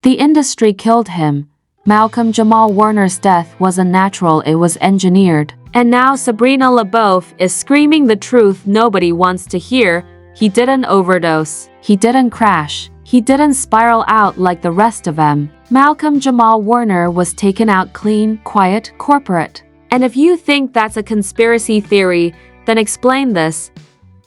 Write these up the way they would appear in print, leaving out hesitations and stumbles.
The industry killed him. Malcolm Jamal Warner's death wasn't natural, it was engineered. And now Sabrina Le Beauf is screaming the truth nobody wants to hear. He didn't overdose. He didn't crash. He didn't spiral out like the rest of them. Malcolm Jamal Warner was taken out clean, quiet, corporate. And if you think that's a conspiracy theory, then explain this.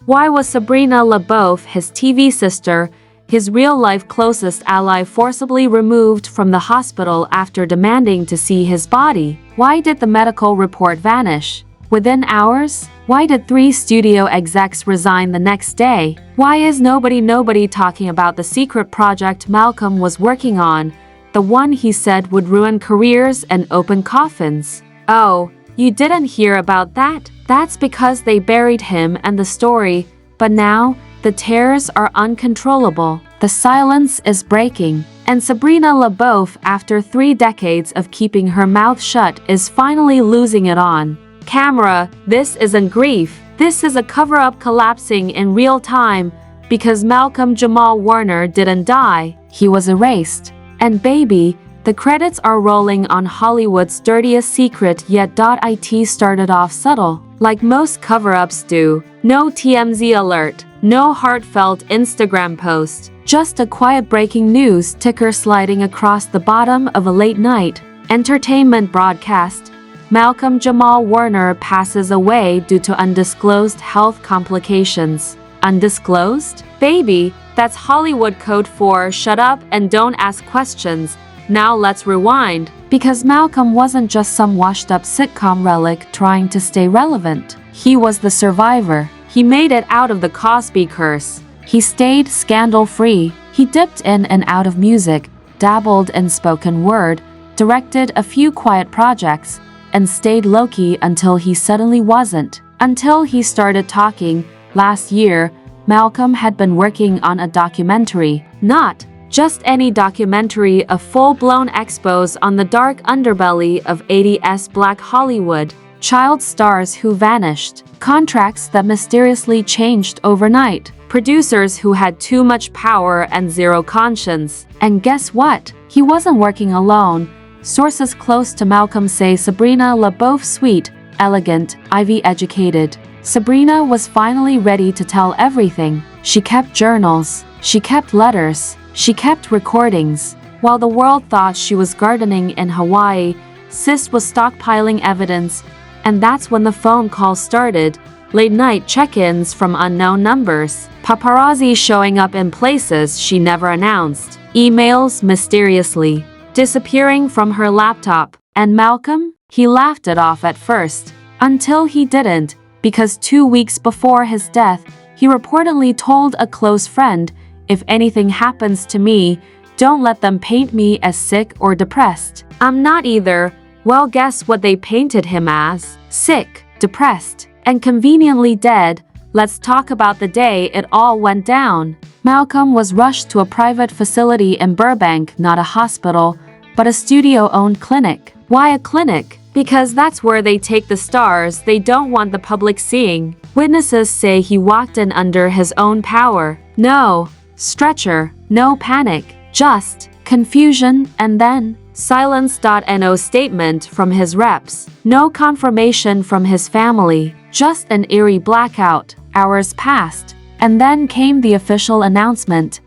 Why was Sabrina Le Beauf, his TV sister, his real-life closest ally, forcibly removed from the hospital after demanding to see his body? Why did the medical report vanish within hours? Why did 3 studio execs resign the next day? Why is nobody talking about the secret project Malcolm was working on, the one he said would ruin careers and open coffins? Oh, you didn't hear about that? That's because they buried him and the story, but now the tears are uncontrollable. The silence is breaking, and Sabrina Le Beauf, after 3 decades of keeping her mouth shut, is finally losing it on camera. This isn't grief. This is a cover-up collapsing in real time, because Malcolm Jamal Warner didn't die. He was erased. And baby, the credits are rolling on Hollywood's dirtiest secret yet. It started off subtle, like most cover-ups do. No TMZ alert. No heartfelt Instagram post, just a quiet breaking news ticker sliding across the bottom of a late-night entertainment broadcast. Malcolm Jamal Warner passes away due to undisclosed health complications. Undisclosed? Baby, that's Hollywood code for shut up and don't ask questions. Now let's rewind. Because Malcolm wasn't just some washed-up sitcom relic trying to stay relevant. He was the survivor. He made it out of the Cosby curse. He stayed scandal-free. He dipped in and out of music, dabbled in spoken word, directed a few quiet projects, and stayed low-key until he suddenly wasn't. Until he started talking. Last year, Malcolm had been working on a documentary. Not just any documentary, a full-blown expose on the dark underbelly of 80s Black Hollywood. Child stars who vanished, contracts that mysteriously changed overnight, producers who had too much power and zero conscience. And guess what? He wasn't working alone. Sources close to Malcolm say Sabrina Le Beauf, sweet, elegant, Ivy-educated. Sabrina was finally ready to tell everything. She kept journals. She kept letters. She kept recordings. While the world thought she was gardening in Hawaii, Sis was stockpiling evidence. And that's when the phone calls started. Late-night check-ins from unknown numbers. Paparazzi showing up in places she never announced. Emails mysteriously disappearing from her laptop. And Malcolm? He laughed it off at first. Until he didn't, because 2 weeks before his death, he reportedly told a close friend, "If anything happens to me, don't let them paint me as sick or depressed." I'm not either. Well, guess what they painted him as? Sick, depressed, and conveniently dead. Let's talk about the day it all went down. Malcolm was rushed to a private facility in Burbank, not a hospital, but a studio-owned clinic. Why a clinic? Because that's where they take the stars they don't want the public seeing. Witnesses say he walked in under his own power. No stretcher, no panic, just confusion, and then silence. No statement from his reps, no confirmation from his family, just an eerie blackout. Hours passed, and then came the official announcement.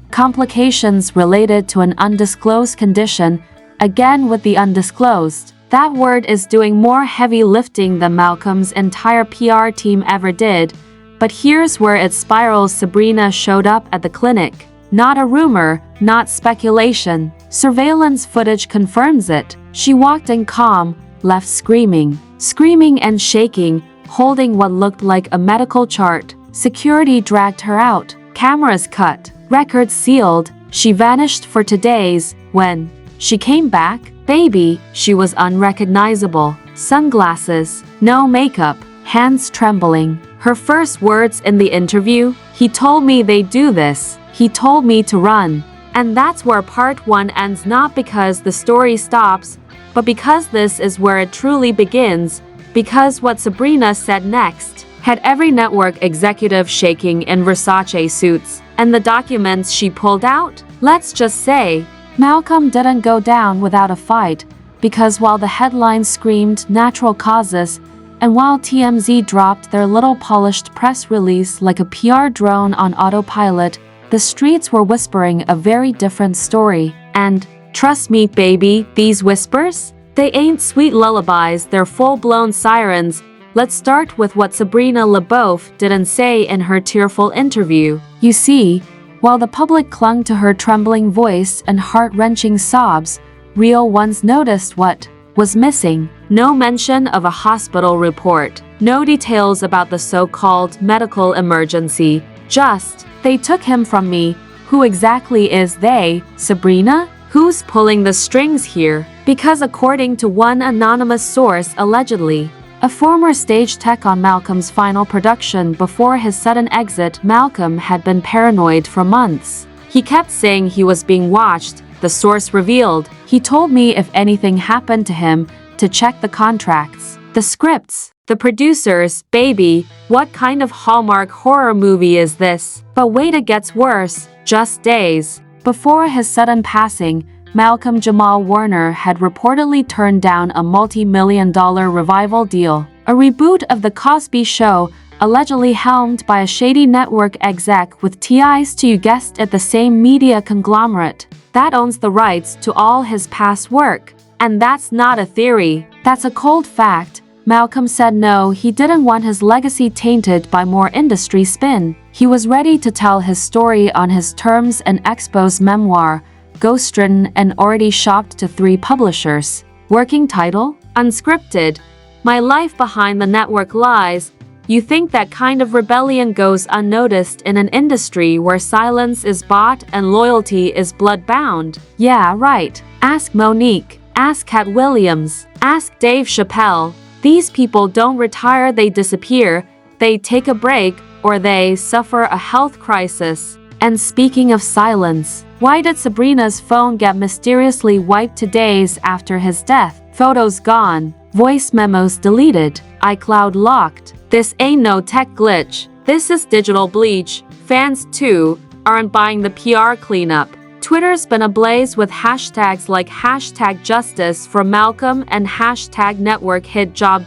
Complications related to an undisclosed condition. Again with the undisclosed. That word is doing more heavy lifting than Malcolm's entire PR team ever did. But here's where it spirals. Sabrina showed up at the clinic. Not a rumor, not speculation. Surveillance footage confirms it. She walked in calm, left screaming and shaking, holding what looked like a medical chart. Security dragged her out. Cameras cut. Records sealed. She vanished for 2 days. When she came back, baby, she was unrecognizable. Sunglasses, no makeup, hands trembling. Her first words in the interview, "He told me they do this. He told me to run." And that's where part 1 ends, not because the story stops, but because this is where it truly begins. Because what Sabrina said next had every network executive shaking in Versace suits. And the documents she pulled out, let's just say, Malcolm didn't go down without a fight, because while the headlines screamed natural causes, and while TMZ dropped their little polished press release like a PR drone on autopilot, the streets were whispering a very different story. And, trust me baby, these whispers? They ain't sweet lullabies, they're full-blown sirens. Let's start with what Sabrina Le Beauf didn't say in her tearful interview. You see, while the public clung to her trembling voice and heart-wrenching sobs, real ones noticed what was missing. No mention of a hospital report. No details about the so-called medical emergency. Just, they took him from me. Who exactly is they, Sabrina? Who's pulling the strings here? Because according to one anonymous source allegedly, a former stage tech on Malcolm's final production before his sudden exit, Malcolm had been paranoid for months. He kept saying he was being watched, the source revealed. He told me if anything happened to him, to check the contracts, the scripts, the producers. Baby, what kind of Hallmark horror movie is this? But wait, it gets worse. Just days before his sudden passing, Malcolm Jamal Warner had reportedly turned down a multi-million-dollar revival deal, a reboot of The Cosby Show, allegedly helmed by a shady network exec with ties to, you guessed it, the same media conglomerate that owns the rights to all his past work. And that's not a theory, that's a cold fact. Malcolm said no, he didn't want his legacy tainted by more industry spin. He was ready to tell his story on his terms and expose memoir, ghost-written and already shopped to 3 publishers. Working title? Unscripted. My life behind the network lies. You think that kind of rebellion goes unnoticed in an industry where silence is bought and loyalty is blood-bound? Yeah, right. Ask Monique. Ask Cat Williams. Ask Dave Chappelle. These people don't retire, they disappear. They take a break, or they suffer a health crisis. And speaking of silence, why did Sabrina's phone get mysteriously wiped 2 days after his death? Photos gone, voice memos deleted, iCloud locked. This ain't no tech glitch. This is digital bleach. Fans, too, aren't buying the PR cleanup. Twitter's been ablaze with hashtags like #justice for Malcolm and #network-hit-job.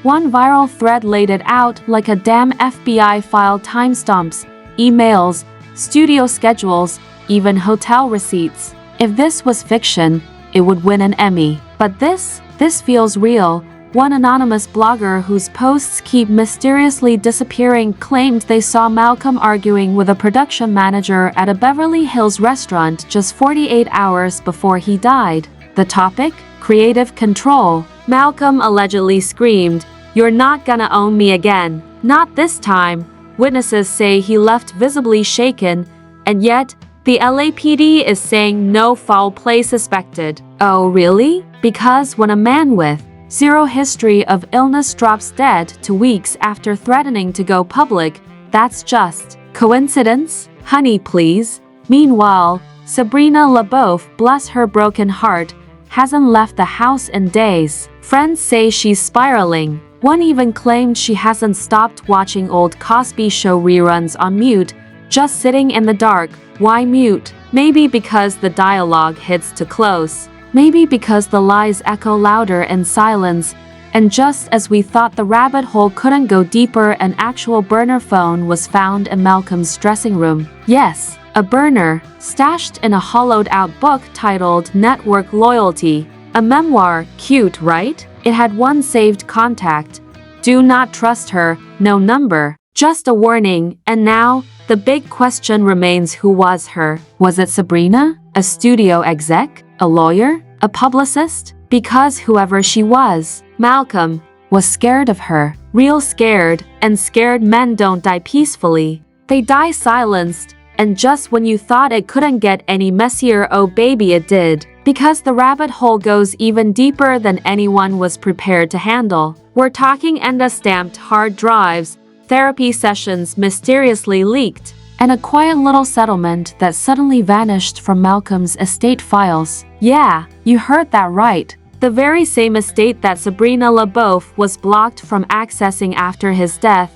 One viral thread laid it out like a damn FBI file: timestamps, emails, studio schedules, even hotel receipts. If this was fiction, it would win an Emmy. But this feels real. One anonymous blogger whose posts keep mysteriously disappearing claimed they saw Malcolm arguing with a production manager at a Beverly Hills restaurant just 48 hours before he died. The topic? Creative control. Malcolm allegedly screamed, "You're not gonna own me again. Not this time." Witnesses say he left visibly shaken, and yet the LAPD is saying no foul play suspected. Oh really? Because when a man with zero history of illness drops dead 2 weeks after threatening to go public, that's just coincidence? Honey, please. Meanwhile, Sabrina Le Beauf, bless her broken heart, hasn't left the house in days. Friends say she's spiraling. One even claimed she hasn't stopped watching old Cosby Show reruns on mute, just sitting in the dark. Why mute? Maybe because the dialogue hits too close. Maybe because the lies echo louder in silence. And just as we thought the rabbit hole couldn't go deeper, an actual burner phone was found in Malcolm's dressing room. Yes, a burner, stashed in a hollowed-out book titled Network Loyalty. A memoir, cute, right? It had one saved contact. Do not trust her, no number. Just a warning. And now, the big question remains: who was her? Was it Sabrina? A studio exec? A lawyer? A publicist? Because whoever she was, Malcolm was scared of her. Real scared, and scared men don't die peacefully. They die silenced, and just when you thought it couldn't get any messier, oh baby, it did. Because the rabbit hole goes even deeper than anyone was prepared to handle. We're talking Enda-stamped hard drives, therapy sessions mysteriously leaked, and a quiet little settlement that suddenly vanished from Malcolm's estate files. Yeah, you heard that right. The very same estate that Sabrina Le Beauf was blocked from accessing after his death,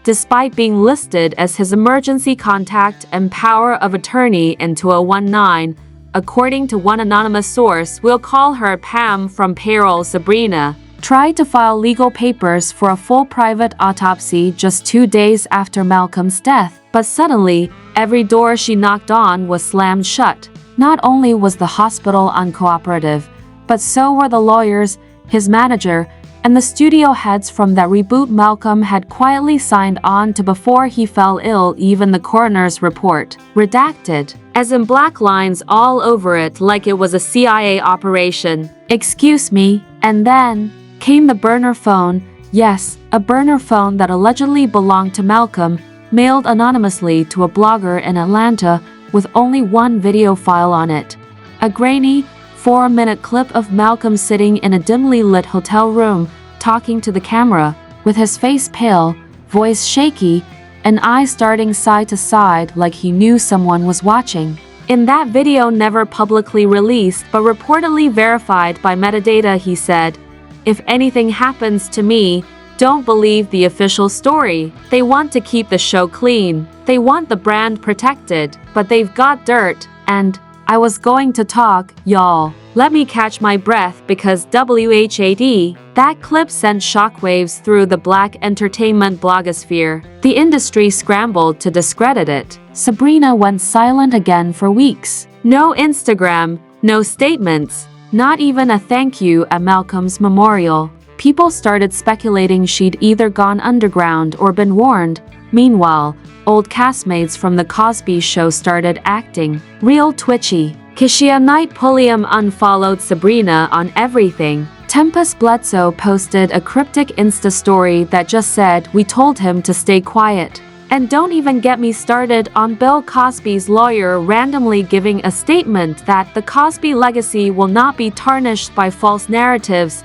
despite being listed as his emergency contact and power of attorney in 2019. according to one anonymous source, we'll call her Pam from payroll. Sabrina tried to file legal papers for a full private autopsy just 2 days after Malcolm's death, but suddenly, every door she knocked on was slammed shut. Not only was the hospital uncooperative, but so were the lawyers, his manager, and the studio heads from that reboot Malcolm had quietly signed on to before he fell ill. Even the coroner's report, redacted, as in black lines all over it like it was a CIA operation. Excuse me. And then came the burner phone. Yes, a burner phone that allegedly belonged to Malcolm, mailed anonymously to a blogger in Atlanta with only one video file on it. A grainy, 4-minute clip of Malcolm sitting in a dimly lit hotel room, talking to the camera, with his face pale, voice shaky, and eyes darting side to side like he knew someone was watching. In that video, never publicly released but reportedly verified by metadata, he said, "If anything happens to me, don't believe the official story. They want to keep the show clean. They want the brand protected, but they've got dirt, and I was going to talk, y'all. Let me catch my breath because WHAD." That clip sent shockwaves through the black entertainment blogosphere. The industry scrambled to discredit it. Sabrina went silent again for weeks. No Instagram, no statements, not even a thank you at Malcolm's memorial. People started speculating she'd either gone underground or been warned. Meanwhile, old castmates from The Cosby Show started acting real twitchy. Keshia Knight Pulliam unfollowed Sabrina on everything. Tempest Bledsoe posted a cryptic Insta story that just said, "We told him to stay quiet." And don't even get me started on Bill Cosby's lawyer randomly giving a statement that the Cosby legacy will not be tarnished by false narratives.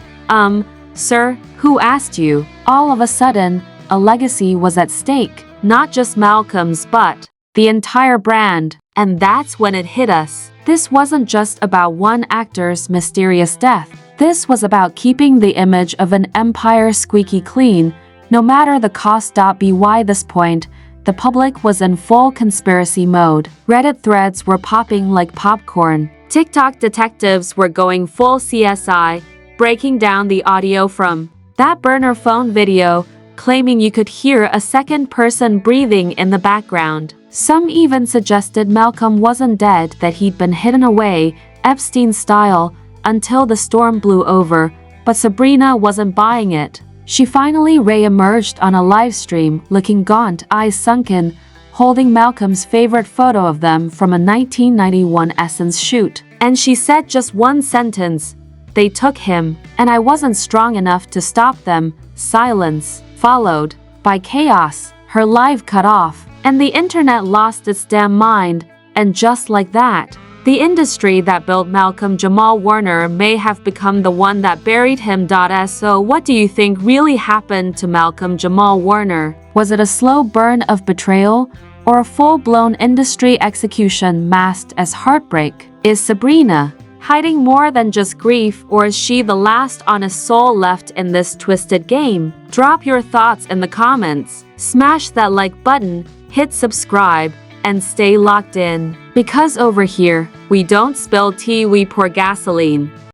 Sir, who asked you? All of a sudden, a legacy was at stake. Not just Malcolm's, but the entire brand. And that's when it hit us. This wasn't just about one actor's mysterious death. This was about keeping the image of an empire squeaky clean, no matter the cost. By this point, the public was in full conspiracy mode. Reddit threads were popping like popcorn. TikTok detectives were going full CSI, breaking down the audio from that burner phone video, claiming you could hear a second person breathing in the background. Some even suggested Malcolm wasn't dead, that he'd been hidden away, Epstein style, until the storm blew over, but Sabrina wasn't buying it. She finally re-emerged on a live stream, looking gaunt, eyes sunken, holding Malcolm's favorite photo of them from a 1991 Essence shoot. And she said just one sentence: "They took him, and I wasn't strong enough to stop them." Silence, followed by chaos. Her live cut off, and the internet lost its damn mind. And just like that, the industry that built Malcolm Jamal Warner may have become the one that buried him. So what do you think really happened to Malcolm Jamal Warner? Was it a slow burn of betrayal, or a full-blown industry execution masked as heartbreak? Is Sabrina hiding more than just grief, or is she the last honest soul left in this twisted game? Drop your thoughts in the comments. Smash that like button, hit subscribe, and stay locked in. Because over here, we don't spill tea, we pour gasoline.